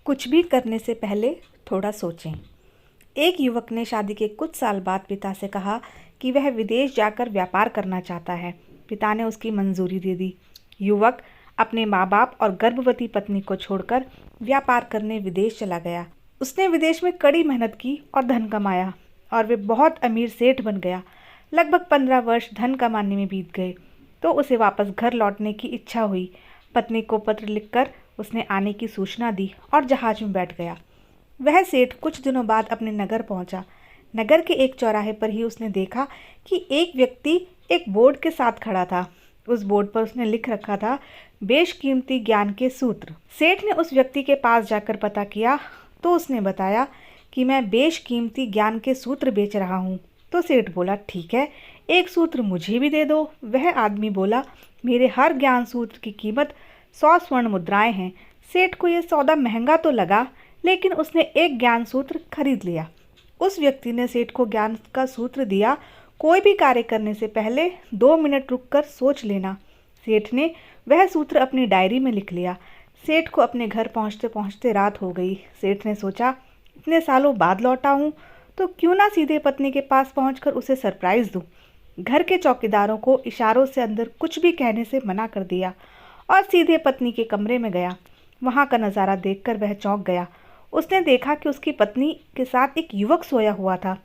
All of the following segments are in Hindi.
कुछ भी करने से पहले थोड़ा सोचें। एक युवक ने शादी के कुछ साल बाद पिता से कहा कि वह विदेश जाकर व्यापार करना चाहता है। पिता ने उसकी मंजूरी दे दी। युवक अपने माँ बाप और गर्भवती पत्नी को छोड़कर व्यापार करने विदेश चला गया। उसने विदेश में कड़ी मेहनत की और धन कमाया और वे बहुत अमीर सेठ बन गया। लगभग 15 वर्ष धन कमाने में बीत गए तो उसे वापस घर लौटने की इच्छा हुई। पत्नी को पत्र लिखकर उसने आने की सूचना दी और जहाज में बैठ गया। वह सेठ कुछ दिनों बाद अपने नगर पहुंचा। नगर के एक चौराहे पर ही उसने देखा कि एक व्यक्ति एक बोर्ड के साथ खड़ा था। उस बोर्ड पर उसने लिख रखा था, बेशकीमती ज्ञान के सूत्र। सेठ ने उस व्यक्ति के पास जाकर पता किया तो उसने बताया कि मैं बेशकीमती ज्ञान के सूत्र बेच रहा हूँ। तो सेठ बोला, ठीक है, एक सूत्र मुझे भी दे दो। वह आदमी बोला, मेरे हर ज्ञान सूत्र की कीमत 100 स्वर्ण मुद्राएं हैं। सेठ को यह सौदा महंगा तो लगा, लेकिन उसने एक ज्ञान सूत्र खरीद लिया। उस व्यक्ति ने सेठ को ज्ञान का सूत्र दिया, कोई भी कार्य करने से पहले 2 मिनट रुककर सोच लेना। सेठ ने वह सूत्र अपनी डायरी में लिख लिया। सेठ को अपने घर पहुंचते पहुंचते रात हो गई। सेठ ने सोचा, इतने सालों बाद लौटा हूँ तो क्यों ना सीधे पत्नी के पास पहुंचकर उसे सरप्राइज दूं। घर के चौकीदारों को इशारों से अंदर कुछ भी कहने से मना कर दिया और सीधे पत्नी के कमरे में गया। वहां का नज़ारा देखकर वह चौंक गया। उसने देखा कि उसकी पत्नी के साथ एक युवक सोया हुआ था।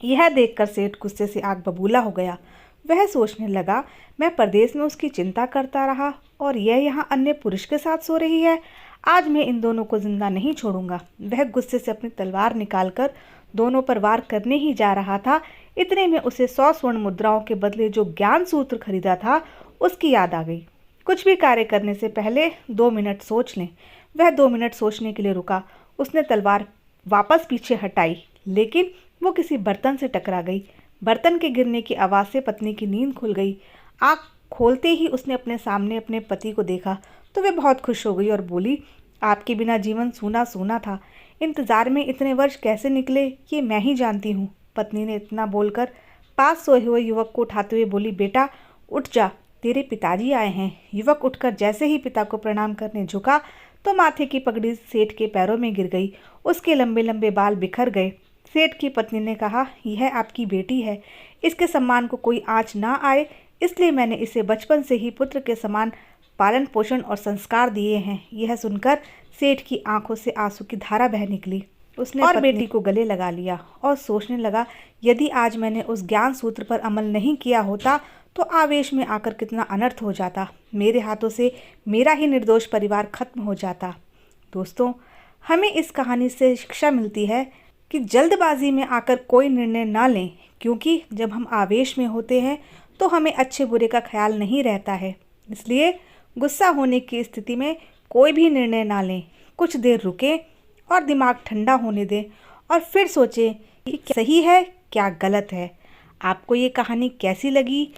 यह देखकर सेठ गुस्से से आग बबूला हो गया। वह सोचने लगा, मैं परदेश में उसकी चिंता करता रहा और यह यहाँ अन्य पुरुष के साथ सो रही है। आज मैं इन दोनों को जिंदा नहीं छोड़ूंगा। वह गुस्से से अपनी तलवार निकालकर दोनों पर वार करने ही जा रहा था। इतने में उसे 100 स्वर्ण मुद्राओं के बदले जो ज्ञान सूत्र खरीदा था उसकी याद आ गई। कुछ भी कार्य करने से पहले 2 मिनट सोच लें। वह 2 मिनट सोचने के लिए रुका। उसने तलवार वापस पीछे हटाई, लेकिन वो किसी बर्तन से टकरा गई। बर्तन के गिरने की आवाज़ से पत्नी की नींद खुल गई। आँख खोलते ही उसने अपने सामने अपने पति को देखा तो वह बहुत खुश हो गई और बोली, आपके बिना जीवन सूना सूना था। इंतज़ार में इतने वर्ष कैसे निकले ये मैं ही जानती हूँ। पत्नी ने इतना बोलकर पास सोए हुए युवक को उठाते हुए बोली, बेटा उठ जा, तेरे पिताजी आए हैं। युवक उठकर जैसे ही पिता को प्रणाम करने झुका तो माथे की पगड़ी सेठ के पैरों में गिर गई। उसके लंबे लंबे बाल बिखर गए। सेठ की पत्नी ने कहा, यह आपकी बेटी है, इसके सम्मान को कोई आँच ना आए, इसलिए मैंने इसे बचपन से ही पुत्र के समान पालन पोषण और संस्कार दिए हैं। यह सुनकर सेठ की आंखों से आंसू की धारा बह निकली। उसने और बेटी को गले लगा लिया और सोचने लगा, यदि आज मैंने उस ज्ञान सूत्र पर अमल नहीं किया होता तो आवेश में आकर कितना अनर्थ हो जाता। मेरे हाथों से मेरा ही निर्दोष परिवार खत्म हो जाता। दोस्तों, हमें इस कहानी से शिक्षा मिलती है कि जल्दबाजी में आकर कोई निर्णय ना लें, क्योंकि जब हम आवेश में होते हैं तो हमें अच्छे बुरे का ख्याल नहीं रहता है। इसलिए गुस्सा होने की स्थिति में कोई भी निर्णय ना लें। कुछ देर रुकें और दिमाग ठंडा होने दें और फिर सोचें कि क्या सही है क्या गलत है। आपको ये कहानी कैसी लगी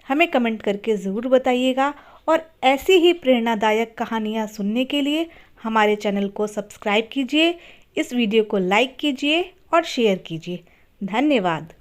हमें कमेंट करके ज़रूर बताइएगा और ऐसी ही प्रेरणादायक कहानियाँ सुनने के लिए हमारे चैनल को सब्सक्राइब कीजिए, इस वीडियो को लाइक कीजिए और शेयर कीजिए। धन्यवाद।